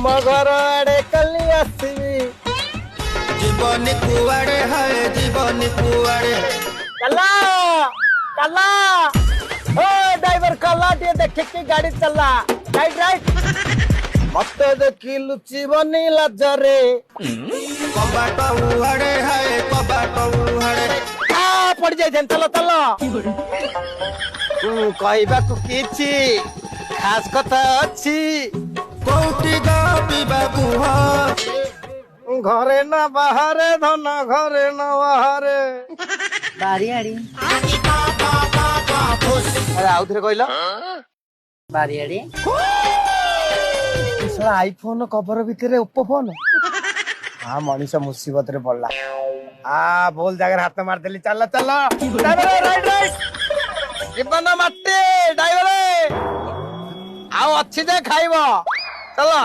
तुम घर आड़े कली आसबी जीवनी कुआड़े है जीवनी कुआड़े कला कला ओ ड्राइवर कला टे देखे के गाड़ी चला राइट राइट मत देखी लुची बनी लजरे कबाट उहाड़े है कबाट उहाड़े आ पड़ जाए चलो चलो कहबा को किछि खास कथा अछि कोटी गा पीबा कुह घरे ना बाहरे धन घरे ना बाहरे बारियाड़ी अरे आउ थरे कहला बारियाड़ी साला आईफोन कवर भितरे ओप्पो फोन हाँ मनीष मुसीबत रे पड़ला आ बोल जागर हाथ मार देली चल चल ड्राइवर राइट राइट जीवन माटे ड्राइवर आओ अच्छी जे खाइबो चलो